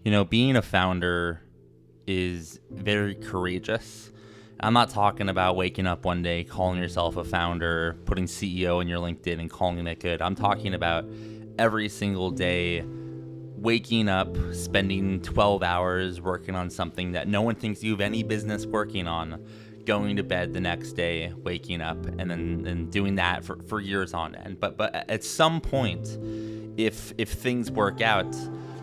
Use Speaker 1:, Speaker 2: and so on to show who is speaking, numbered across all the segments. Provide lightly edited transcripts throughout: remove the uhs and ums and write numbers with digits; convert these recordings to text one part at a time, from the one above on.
Speaker 1: Being a founder is very courageous. I'm not talking about waking up one day, calling yourself a founder, putting CEO in your LinkedIn and calling it good. I'm talking about every single day waking up, spending 12 hours working on something that no one thinks you have any business working on, going to bed the next day, waking up, and then doing that for years on end. But at some point, if things work out,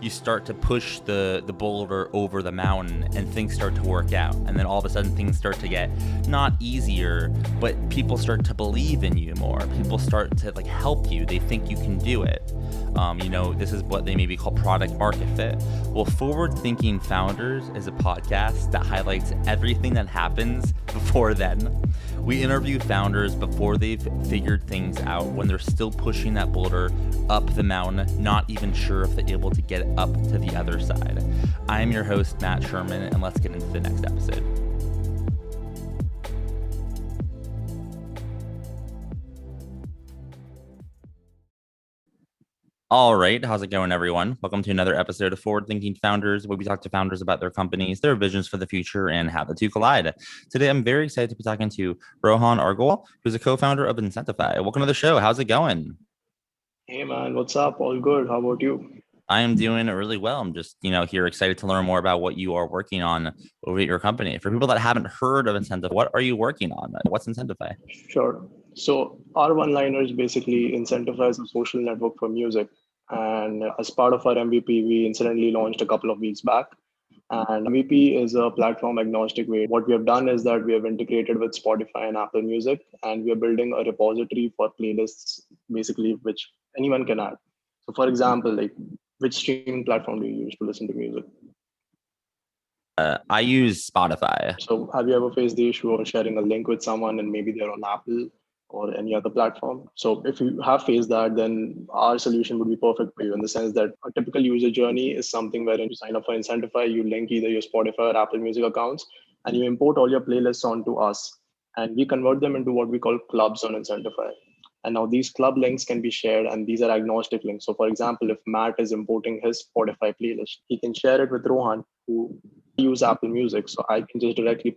Speaker 1: you start to push the boulder over the mountain and things start to work out. And then all of a sudden things start to get not easier, but people start to believe in you more. People start to help you. They think you can do it. This is what they maybe call product market fit. Well, Forward Thinking Founders is a podcast that highlights everything that happens before then. We interview founders before they've figured things out, when they're still pushing that boulder up the mountain, not even sure if they're able to get up to the other side. I'm your host, Matt Sherman, and let's get into the next episode. All right, how's it going, everyone? Welcome to another episode of Forward Thinking Founders, where we talk to founders about their companies, their visions for the future, and how the two collide. Today, I'm very excited to be talking to Rohan Agrawal, who's a co-founder of Incentify. Welcome to the show. How's it going?
Speaker 2: Hey man, what's up? All good. How about you?
Speaker 1: I am doing really well. I'm just, here excited to learn more about what you are working on over at your company. For people that haven't heard of Incentify, what are you working on? What's Incentify?
Speaker 2: Sure. So our one-liners basically incentivize a social network for music. And as part of our MVP, we incidentally launched a couple of weeks back. And MVP is a platform agnostic way. What we have done is that we have integrated with Spotify and Apple Music, and we are building a repository for playlists, basically, which anyone can add. So for example, which streaming platform do you use to listen to music?
Speaker 1: I use Spotify.
Speaker 2: So have you ever faced the issue of sharing a link with someone and maybe they're on Apple or any other platform? So if you have faced that, then our solution would be perfect for you, in the sense that a typical user journey is something wherein you sign up for Incentify, you link either your Spotify or Apple Music accounts, and you import all your playlists onto us. And we convert them into what we call clubs on Incentify. And now these club links can be shared, and these are agnostic links. So for example, if Matt is importing his Spotify playlist, he can share it with Rohan, who use Apple Music. So I can just directly,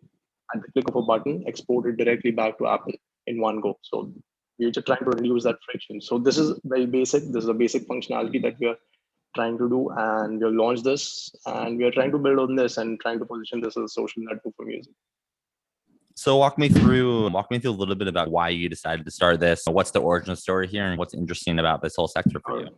Speaker 2: at the click of a button, export it directly back to Apple in one go. So we're just trying to reduce that friction. So this is very basic. This is a basic functionality that we are trying to do, and we'll launch this, and we are trying to build on this and trying to position this as a social network for music.
Speaker 1: So walk me through a little bit about why you decided to start this. What's the origin story here, and what's interesting about this whole sector for you?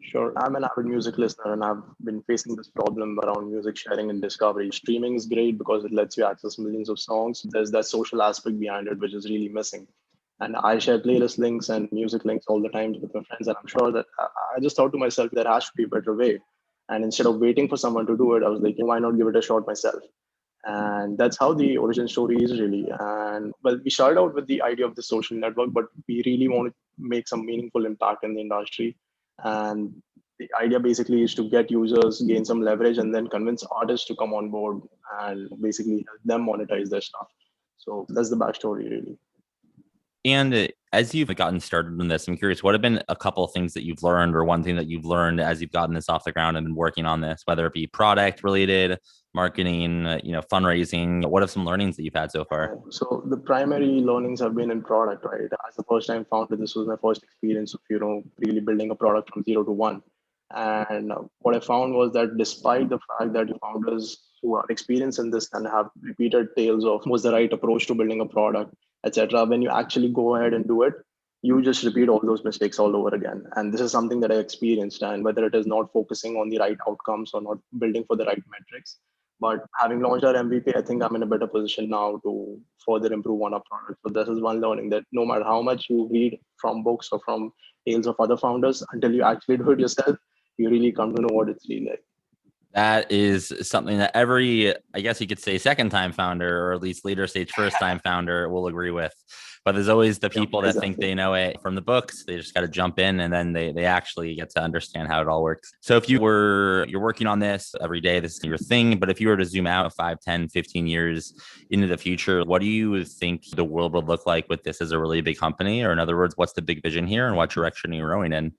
Speaker 2: Sure. I'm an avid music listener, and I've been facing this problem around music sharing and discovery. Streaming is great because it lets you access millions of songs. There's that social aspect behind it, which is really missing. And I share playlist links and music links all the time with my friends. And I'm sure that I just thought to myself, there has to be a better way. And instead of waiting for someone to do it, I was like, why not give it a shot myself? And that's how the origin story is really. And well, we started out with the idea of the social network, but we really want to make some meaningful impact in the industry. And the idea basically is to get users, gain some leverage, and then convince artists to come on board and basically help them monetize their stuff. So that's the backstory, really.
Speaker 1: And as you've gotten started in this, I'm curious, what have been a couple of things that you've learned, or one thing that you've learned as you've gotten this off the ground and been working on this, whether it be product related, marketing, fundraising? What are some learnings that you've had so far?
Speaker 2: So the primary learnings have been in product, right? As a first time founder, this was my first experience of, really building a product from 0 to 1. And what I found was that despite the fact that founders who are experienced in this and have repeated tales of what's the right approach to building a product, etc., when you actually go ahead and do it, you just repeat all those mistakes all over again. And this is something that I experienced. And whether it is not focusing on the right outcomes or not building for the right metrics, but having launched our MVP, I think I'm in a better position now to further improve on our product. So this is one learning, that no matter how much you read from books or from tales of other founders, until you actually do it yourself, you really come to know what it's really like.
Speaker 1: That is something that every, I guess you could say, second time founder, or at least later stage first time founder, will agree with. But there's always the people that think they know it from the books. They just got to jump in, and then they actually get to understand how it all works. So if you're working on this every day, this is your thing. But if you were to zoom out 5, 10, 15 years into the future, what do you think the world would look like with this as a really big company? Or in other words, what's the big vision here, and what direction are you rowing in?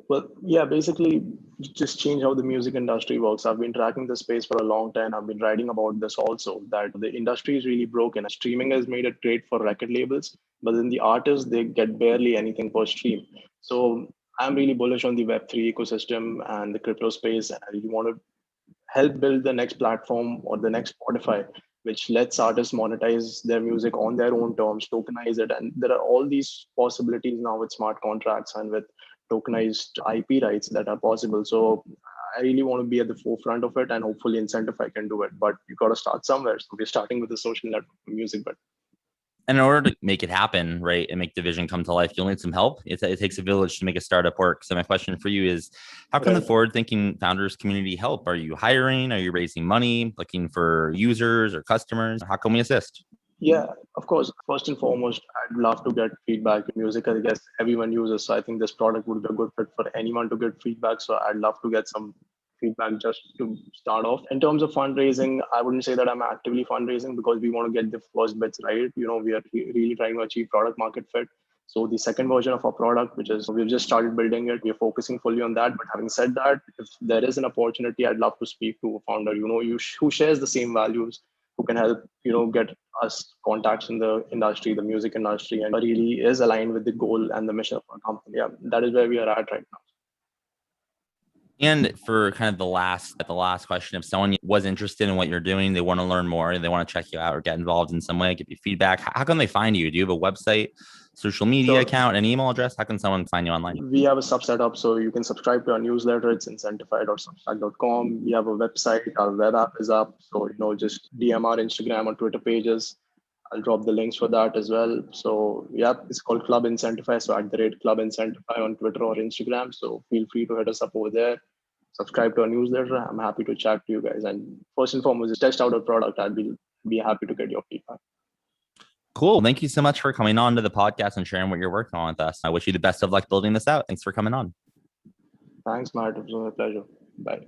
Speaker 2: Well, yeah, basically, just change how the music industry works. I've been tracking the space for a long time. I've been writing about this also, that the industry is really broken. Streaming has made it great for record labels, but then the artists, they get barely anything per stream. So I'm really bullish on the Web3 ecosystem and the crypto space. And I really want to help build the next platform or the next Spotify, which lets artists monetize their music on their own terms, tokenize it. And there are all these possibilities now with smart contracts and with tokenized IP rights that are possible. So I really want to be at the forefront of it, and hopefully Incentify can do it. But you got to start somewhere. So we're starting with the social network music, but
Speaker 1: And in order to make it happen, right, and make the vision come to life, you'll need some help. It takes a village to make a startup work. So my question for you is, how can the
Speaker 2: right.
Speaker 1: forward-thinking founders community help? Are you hiring? Are you raising money, looking for users or customers? How can we assist?
Speaker 2: Yeah, of course. First and foremost, I'd love to get feedback. Music, I guess everyone uses. So I think this product would be a good fit for anyone to get feedback. So I'd love to get some feedback just to start off. In terms of fundraising, I wouldn't say that I'm actively fundraising because we want to get the first bits right. We are really trying to achieve product market fit. So the second version of our product, which is we've just started building it, we're focusing fully on that. But having said that, if there is an opportunity, I'd love to speak to a founder, who shares the same values, who can help, get us contacts in the industry, the music industry, and really is aligned with the goal and the mission of our company. Yeah, that is where we are at right now.
Speaker 1: And for kind of the last question, if someone was interested in what you're doing, they want to learn more, they want to check you out or get involved in some way, give you feedback, how can they find you? Do you have a website, social media
Speaker 2: Sure.
Speaker 1: account, an email address? How can someone find you online?
Speaker 2: We have a sub setup, so you can subscribe to our newsletter. It's incentify.substack.com. We have a website. Our web app is up. So, just DM our Instagram or Twitter pages. I'll drop the links for that as well. So, yeah, it's called Club Incentify. So, at the rate Club Incentify on Twitter or Instagram. So, feel free to hit us up over there. Subscribe to our newsletter. I'm happy to chat to you guys. And first and foremost, just test out our product. I'd be happy to get your feedback.
Speaker 1: Cool. Thank you so much for coming on to the podcast and sharing what you're working on with us. I wish you the best of luck building this out. Thanks for coming on.
Speaker 2: Thanks, Matt. It was a pleasure. Bye.